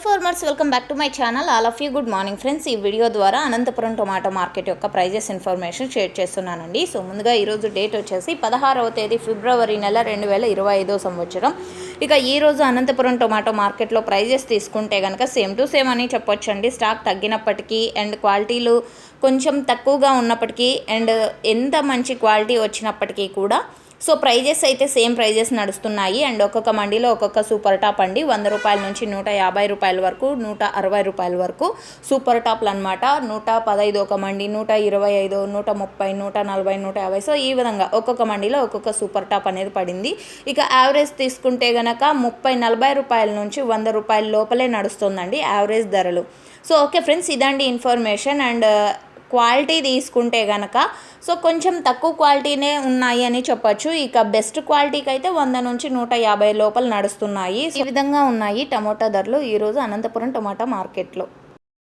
Farmers welcome back to my channel. All of you good morning friends. ఈ video ద్వారా Anantapuram tomato market యొక్క prices information share చేస్తున్నానండి. So ముందుగా ఈరోజు date వచ్చేసి 16వ తేదీ ఫిబ్రవరి నెల 2025 సంవత్సరం. ఇక ఈరోజు అనంతపురం టొమాటో మార్కెట్లో ప్రైజెస్ తీసుకుంటే కనుక సేమ్ టు సేమ్ అని చెప్పొచ్చండి. స్టాక్ తగ్గినప్పటికీ అండ్ క్వాలిటీలు కొంచెం తక్కువగా ఉన్నప్పటికీ అండ్ ఎంత మంచి క్వాలిటీ వచ్చినప్పటికీ కూడా సో ప్రైజెస్ అయితే సేమ్ ప్రైజెస్ నడుస్తున్నాయి. అండ్ ఒక్కొక్క మండీలో ఒక్కొక్క సూపర్ టాప్ అండి 100 రూపాయల నుంచి 150 రూపాయల వరకు 160 రూపాయల వరకు సూపర్ టాప్లు అనమాట. 115 ఒక మండి, 125, 130, 140, 150. సో ఈ విధంగా ఒక్కొక్క మండీలో ఒక్కొక్క సూపర్ టాప్ అనేది పడింది. ఇక యావరేజ్ తీసుకుంటే కనుక 30-40 రూపాయల నుంచి 100 రూపాయల లోపలే నడుస్తుందండి యావరేజ్ ధరలు. సో ఓకే ఫ్రెండ్స్, ఇదండి ఇన్ఫర్మేషన్. అండ్ క్వాలిటీ తీసుకుంటే కనుక సో కొంచెం తక్కువ క్వాలిటీనే ఉన్నాయి అని చెప్పొచ్చు. ఇక బెస్ట్ క్వాలిటీకి అయితే 100 నుంచి 150 లోపల నడుస్తున్నాయి. ఈ విధంగా ఉన్నాయి టమోటా ధరలు ఈరోజు అనంతపురం టమాటా మార్కెట్లో.